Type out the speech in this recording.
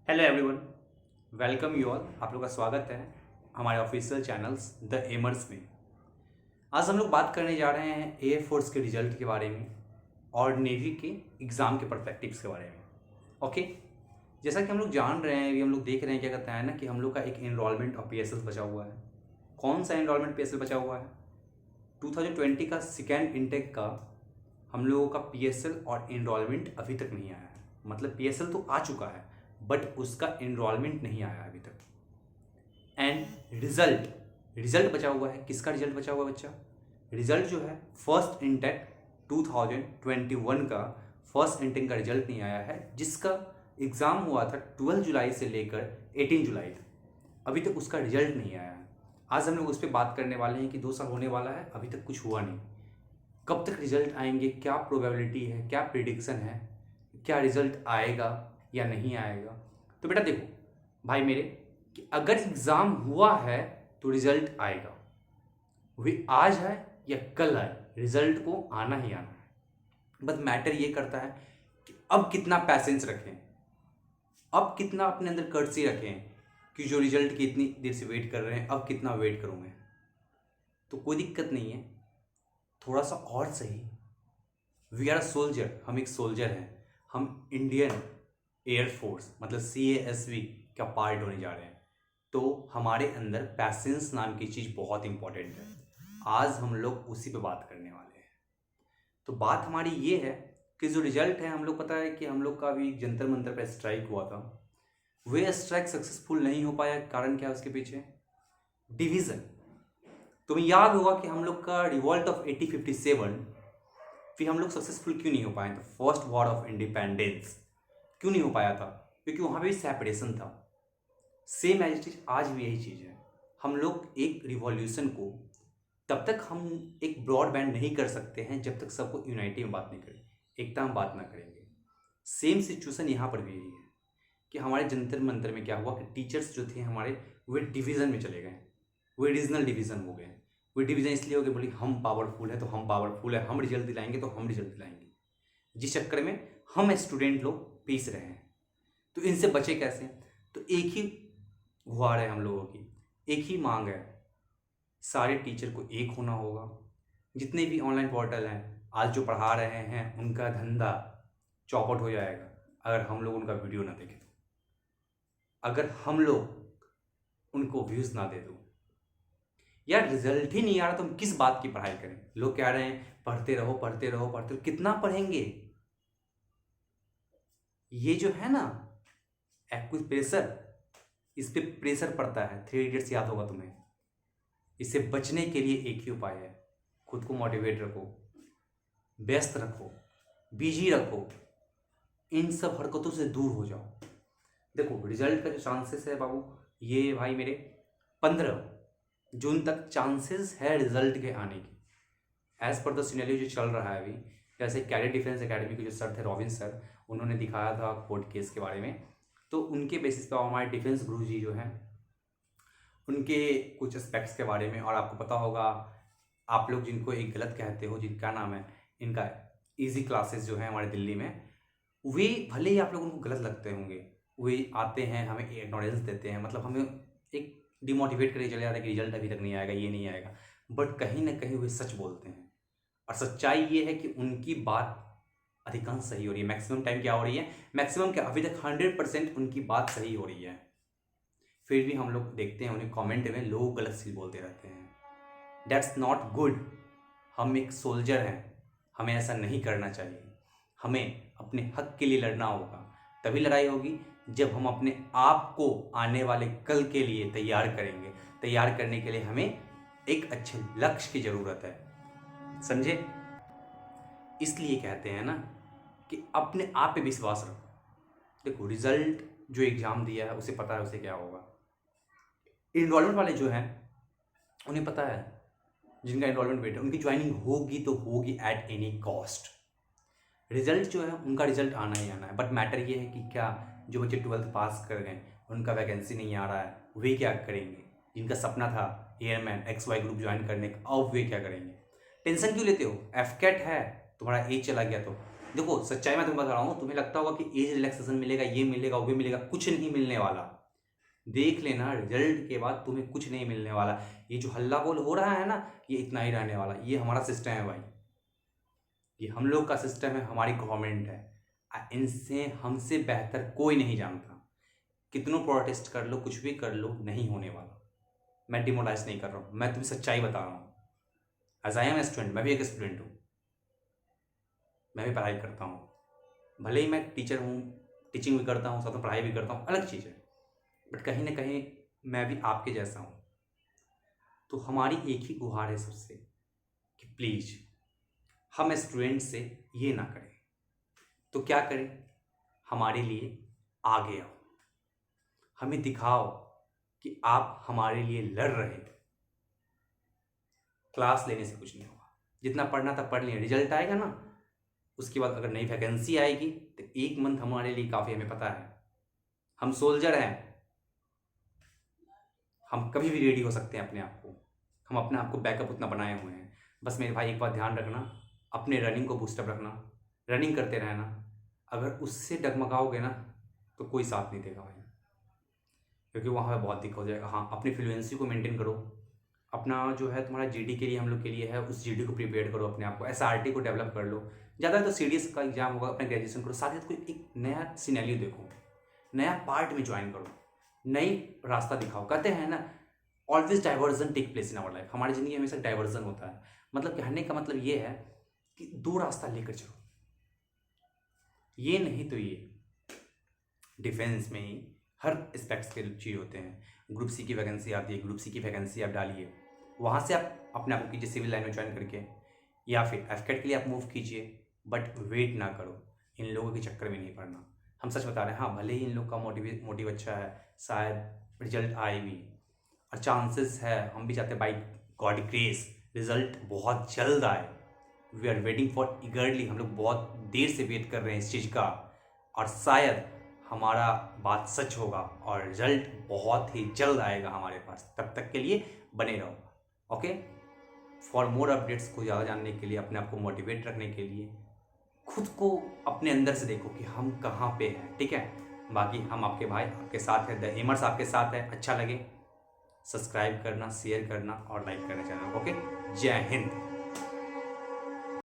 Hello everyone, welcome you all. आप लोग का स्वागत है हमारे ऑफिशियल चैनल्स द एमर्स में। आज हम लोग बात करने जा रहे हैं एयरफोर्स के रिजल्ट के बारे में और नेवी के एग्ज़ाम के परस्पेक्टिव्स के बारे में। ओके, जैसा कि हम लोग जान रहे हैं, अभी हम लोग देख रहे हैं क्या कहता है ना कि हम लोग का एक एनरोलमेंट और पीएसएल बचा हुआ है। कौन सा एनरोलमेंट पीएसएल बचा हुआ है? 2020 का सेकेंड इनटेक का हम लोगों का पीएसएल और एनरोलमेंट अभी तक नहीं आया है। मतलब पीएसएल तो आ चुका है बट उसका एनरोलमेंट नहीं आया अभी तक। एंड रिजल्ट बचा हुआ है। किसका रिजल्ट बचा हुआ है बच्चा? रिजल्ट जो है फर्स्ट इनटेक 2021 का फर्स्ट इनटेक का रिजल्ट नहीं आया है, जिसका एग्ज़ाम हुआ था 12 जुलाई से लेकर 18 जुलाई तक। अभी तक उसका रिजल्ट नहीं आया है। आज हम लोग उस पर बात करने वाले हैं कि 2 साल होने वाला है, अभी तक कुछ हुआ नहीं। कब तक रिजल्ट आएंगे, क्या प्रोबेबिलिटी है, क्या प्रिडिक्शन है, क्या रिजल्ट आएगा या नहीं आएगा? तो बेटा देखो भाई मेरे, कि अगर एग्ज़ाम हुआ है तो रिजल्ट आएगा। वही आज है या कल आए, रिजल्ट को आना ही आना है। बस मैटर ये करता है कि अब कितना पैसेंस रखें, अब कितना अपने अंदर कर्टसी रखें कि जो रिजल्ट की इतनी देर से वेट कर रहे हैं, अब कितना वेट करूँगे। तो कोई दिक्कत नहीं है, थोड़ा सा और सही। वी आर सोल्जर, हम एक सोल्जर हैं। हम इंडियन एयरफोर्स मतलब CASV का पार्ट होने जा रहे हैं। तो हमारे अंदर पैसेंस नाम की चीज़ बहुत इंपॉर्टेंट है। आज हम लोग उसी पे बात करने वाले हैं। तो बात हमारी ये है कि जो रिजल्ट है, हम लोग पता है कि हम लोग का भी जंतर मंतर पर स्ट्राइक हुआ था। वे स्ट्राइक सक्सेसफुल नहीं हो पाया। कारण क्या है उसके पीछे? डिवीज़न। तुम्हें याद होगा कि हम लोग का रिवॉल्ट ऑफ 1857 फिर हम लोग सक्सेसफुल क्यों नहीं हो पाए थे? फर्स्ट वॉर ऑफ इंडिपेंडेंस क्यों नहीं हो पाया था? क्योंकि वहाँ पे भी सेपरेशन था। सेम एज इट इज आज भी यही चीज़ है। हम लोग एक रिवॉल्यूशन को तब तक हम एक ब्रॉडबैंड नहीं कर सकते हैं जब तक सबको यूनाइटी में बात नहीं करें, एकता में बात ना करेंगे। सेम सिचुएशन यहाँ पर भी यही है कि हमारे जंतर मंतर में क्या हुआ कि टीचर्स जो थे हमारे, वे डिवीज़न में चले गए, वे रीजनल डिवीज़न हो गए। वे डिवीज़न इसलिए हो गए, बोली हम पावरफुल है तो हम पावरफुल है, हम रिजल्ट दिलाएंगे तो हम रिजल्ट दिलाएंगे। जिस चक्कर में हम स्टूडेंट लोग पीस रहे हैं। तो इनसे बचे कैसे? तो एक ही गुहार है हम लोगों की, एक ही मांग है, सारे टीचर को एक होना होगा। जितने भी ऑनलाइन पोर्टल हैं आज जो पढ़ा रहे हैं, उनका धंधा चौपट हो जाएगा अगर हम लोग उनका वीडियो ना देखें तो। अगर हम लोग उनको व्यूज़ ना दे दो, यार रिजल्ट ही नहीं आ रहा तो हम किस बात की पढ़ाई करें? लोग कह रहे हैं पढ़ते रहो पढ़ते रहो पढ़ते रहो। कितना पढ़ेंगे? ये जो है ना कुछ प्रेशर, इस पे प्रेशर पड़ता है। 3 इडियट्स याद होगा तुम्हें। इससे बचने के लिए एक ही उपाय है, खुद को मोटिवेट रखो, व्यस्त रखो, बिजी रखो, इन सब हरकतों से दूर हो जाओ। देखो रिजल्ट का जो चांसेस है बाबू, ये भाई मेरे 15 जून तक चांसेस है रिजल्ट के आने की। एज पर द सिनेरियो जो चल रहा है अभी, जैसे कैडेट डिफेंस एकेडमी के जो सर थे रॉबिन सर, उन्होंने दिखाया था कोर्ट केस के बारे में। तो उनके बेसिस पर हमारे डिफेंस गुरु जी जो हैं, उनके कुछ एस्पेक्ट्स के बारे में। और आपको पता होगा, आप लोग जिनको एक गलत कहते हो, जिनका नाम है इनका इजी क्लासेस जो है हमारे दिल्ली में, वे भले ही आप लोग उनको गलत लगते होंगे, वे आते हैं हमें इग्नोरेंस देते हैं, मतलब हमें एक डिमोटिवेट करके चले जाते हैं कि रिजल्ट अभी तक नहीं आएगा, ये नहीं आएगा। बट कहीं ना कहीं वे सच बोलते हैं। और सच्चाई ये है कि उनकी बात अधिकांश सही हो रही है। मैक्सिमम टाइम क्या हो रही है? मैक्सिमम क्या, अभी तक 100% उनकी बात सही हो रही है। फिर भी हम लोग देखते हैं उन्हें कमेंट में लोग गलत चीज़ बोलते रहते हैं। That's not good. हम एक सोल्जर हैं, हमें ऐसा नहीं करना चाहिए। हमें अपने हक के लिए लड़ना होगा। तभी लड़ाई होगी जब हम अपने आप को आने वाले कल के लिए तैयार करेंगे। तैयार करने के लिए हमें एक अच्छे लक्ष्य की ज़रूरत है, समझे? इसलिए कहते हैं ना कि अपने आप पे विश्वास रखो। देखो रिजल्ट जो एग्ज़ाम दिया है उसे पता है उसे क्या होगा। इनरोलमेंट वाले जो हैं उन्हें पता है, जिनका इनरोलमेंट वेट है उनकी ज्वाइनिंग होगी तो होगी एट एनी कॉस्ट। रिजल्ट जो है उनका रिजल्ट आना ही आना है। बट मैटर ये है कि क्या जो बच्चे 12th पास कर गए, उनका वैकेंसी नहीं आ रहा है, वे क्या करेंगे? जिनका सपना था एयरमैन XY ग्रुप ज्वाइन करने का, अब वे क्या करेंगे? टेंशन क्यों लेते हो? एफकेट है, तुम्हारा एज चला गया तो देखो सच्चाई मैं तुम्हें बता रहा हूँ, तुम्हें लगता होगा कि एज रिलैक्सेशन मिलेगा, ये मिलेगा, वो भी मिलेगा, कुछ नहीं मिलने वाला। देख लेना रिजल्ट के बाद तुम्हें कुछ नहीं मिलने वाला। ये जो हल्ला बोल हो रहा है ना, ये इतना ही रहने वाला। ये हमारा सिस्टम है भाई, ये हम लोग का सिस्टम है, हमारी गवर्नमेंट है। इनसे हमसे बेहतर कोई नहीं जानता। कितनों प्रोटेस्ट कर लो, कुछ भी कर लो, नहीं होने वाला। मैं डिमोलाइज नहीं कर रहा हूँ, मैं तुम्हें सच्चाई बता रहा हूँ। एज आई एम स्टूडेंट, मैं भी एक स्टूडेंट हूँ, मैं भी पढ़ाई करता हूँ। भले ही मैं टीचर हूँ, टीचिंग भी करता हूँ, साथ में पढ़ाई भी करता हूँ, अलग चीज़ है, बट कहीं ना कहीं मैं भी आपके जैसा हूँ। तो हमारी एक ही गुहार है सबसे कि प्लीज़ हम स्टूडेंट से ये ना करें। तो क्या करें, हमारे लिए आगे आओ, हमें दिखाओ कि आप हमारे लिए लड़ रहे हो। क्लास लेने से कुछ नहीं होगा, जितना पढ़ना था पढ़ लिया, रिजल्ट आएगा ना, उसके बाद अगर नई वैकेंसी आएगी तो 1 मंथ हमारे लिए काफ़ी, हमें पता है हम सोल्जर हैं, हम कभी भी रेडी हो सकते हैं अपने आप को, हम अपने आप को बैकअप उतना बनाए हुए हैं। बस मेरे भाई एक बात ध्यान रखना, अपने रनिंग को बूस्टअप रखना, रनिंग करते रहना। अगर उससे डगमगाओगे ना तो कोई साथ नहीं देगा भाई, क्योंकि वहाँ पे बहुत दिक्कत हो जाएगा। हाँ, अपनी फ्लुएंसी को मेंटेन करो, अपना जो है तुम्हारा जीडी के लिए, हम लोग के लिए है, उस जीडी को प्रिपेयर करो, अपने आप को एसआरटी को डेवलप कर लो। ज़्यादा तो सीडीएस का एग्जाम होगा, अपना ग्रेजुएशन करो, साथ ही साथ कोई एक नया सिनेरियो देखो, नया पार्ट में ज्वाइन करो, नई रास्ता दिखाओ। कहते हैं ना, always diversion take place in our life, हमारी ज़िंदगी में हमेशा डाइवर्जन होता है। मतलब कहने का मतलब ये है कि 2 रास्ता लेकर चलो, ये नहीं तो ये। डिफेंस में ही हर एस्पेक्ट्स के चीज़ होते हैं। ग्रुप सी की वैकेंसी आती है, ग्रुप सी की वैकेंसी आप डालिए, वहाँ से आप अपने आप को कीजिए सिविल लाइन में ज्वाइन करके, या फिर एफकेट के लिए आप मूव कीजिए। बट वेट ना करो, इन लोगों के चक्कर में नहीं पड़ना। हम सच बता रहे हैं, हाँ भले ही इन लोग का मोटिव अच्छा है, शायद रिजल्ट आए भी, और चांसेस है, हम भी चाहते हैं बाई गॉड ग्रेस रिजल्ट बहुत जल्द आए। We are waiting for eagerly, हम लोग बहुत देर से वेट कर रहे हैं इस चीज़ का, और शायद हमारा बात सच होगा और रिजल्ट बहुत ही जल्द आएगा हमारे पास। तब तक के लिए बने रहो। ओके, फॉर मोर अपडेट्स को ज़्यादा जानने के लिए, अपने आप को मोटिवेट रखने के लिए, खुद को अपने अंदर से देखो कि हम कहाँ पे हैं, ठीक है। बाकी हम आपके भाई आपके साथ हैं, द एमर्स आपके साथ है। अच्छा लगे सब्सक्राइब करना, शेयर करना और लाइक करना चैनल। ओके, जय हिंद।